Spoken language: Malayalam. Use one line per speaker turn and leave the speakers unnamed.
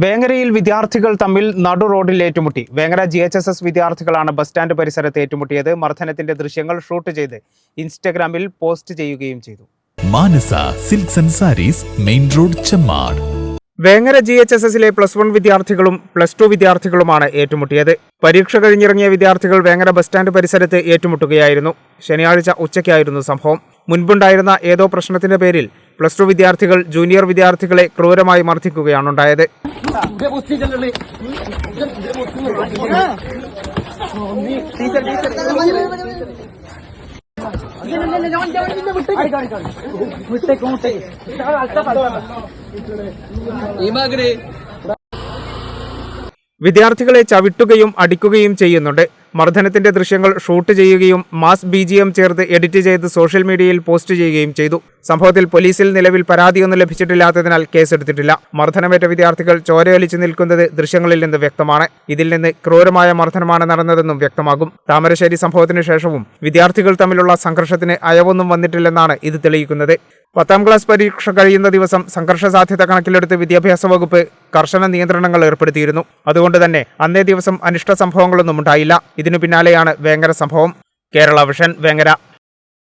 വേങ്ങരയിൽ വിദ്യാർത്ഥികൾ തമ്മിൽ നടു റോഡിൽ ഏറ്റുമുട്ടി. വേങ്ങര GHSS വിദ്യാർത്ഥികളാണ് ബസ് സ്റ്റാൻഡ് പരിസരത്ത് ഏറ്റുമുട്ടിയത്. മർദ്ദനത്തിന്റെ ദൃശ്യങ്ങൾ ഷൂട്ട് ചെയ്ത് ഇൻസ്റ്റഗ്രാമിൽ പോസ്റ്റ് ചെയ്യുകയും ചെയ്തു.
Manasa silks and saris, main road, Chemmad.
Vengara GHSSലെ +1 വിദ്യാർത്ഥികളും +2 വിദ്യാർത്ഥികളുമാണ് ഏറ്റുമുട്ടിയത്. പരീക്ഷ കഴിഞ്ഞിറങ്ങിയ വിദ്യാർത്ഥികൾ വേങ്ങര ബസ് സ്റ്റാൻഡ് പരിസരത്ത് ഏറ്റുമുട്ടുകയായിരുന്നു. ശനിയാഴ്ച ഉച്ചയ്ക്കായിരുന്നു സംഭവം. മുൻപുണ്ടായിരുന്ന ഏതോ പ്രശ്നത്തിന്റെ പേരിൽ +2 വിദ്യാർത്ഥികൾ ജൂനിയർ വിദ്യാർത്ഥികളെ ക്രൂരമായി മർദ്ദിക്കുകയാണുണ്ടായത്. വിദ്യാർത്ഥികളെ ചവിട്ടുകയും അടിക്കുകയും ചെയ്യുന്നുണ്ട്. മർദ്ദനത്തിന്റെ ദൃശ്യങ്ങൾ ഷൂട്ട് ചെയ്യുകയും മാസ് BGM ചേർത്ത് എഡിറ്റ് ചെയ്ത് സോഷ്യൽ മീഡിയയിൽ പോസ്റ്റ് ചെയ്യുകയും ചെയ്തു. സംഭവത്തിൽ പോലീസിൽ നിലവിൽ പരാതിയൊന്നും ലഭിച്ചിട്ടില്ലാത്തതിനാൽ കേസെടുത്തിട്ടില്ല. മർദ്ദനമേറ്റ വിദ്യാർത്ഥികൾ ചോരയൊലിച്ചു നിൽക്കുന്നത് ദൃശ്യങ്ങളിൽ നിന്ന് വ്യക്തമാണ്. ഇതിൽ നിന്ന് ക്രൂരമായ മർദ്ദനമാണ് നടന്നതെന്നും വ്യക്തമാകും. താമരശ്ശേരി സംഭവത്തിന് ശേഷവും വിദ്യാർത്ഥികൾ തമ്മിലുള്ള സംഘർഷത്തിന് അയവൊന്നും വന്നിട്ടില്ലെന്നാണ് ഇത് തെളിയിക്കുന്നത്. 10ാം ക്ലാസ് പരീക്ഷ കഴിയുന്ന ദിവസം സംഘർഷ സാധ്യത കണക്കിലെടുത്ത് വിദ്യാഭ്യാസ വകുപ്പ് കർശന നിയന്ത്രണങ്ങൾ ഏർപ്പെടുത്തിയിരുന്നു. അതുകൊണ്ട് തന്നെ അന്നേ ദിവസം അനിഷ്ട സംഭവങ്ങളൊന്നും ഉണ്ടായില്ല. ഇതിനു പിന്നാലെയാണ് വേങ്ങര സംഭവം. കേരള വിഷൻ, വേങ്ങര.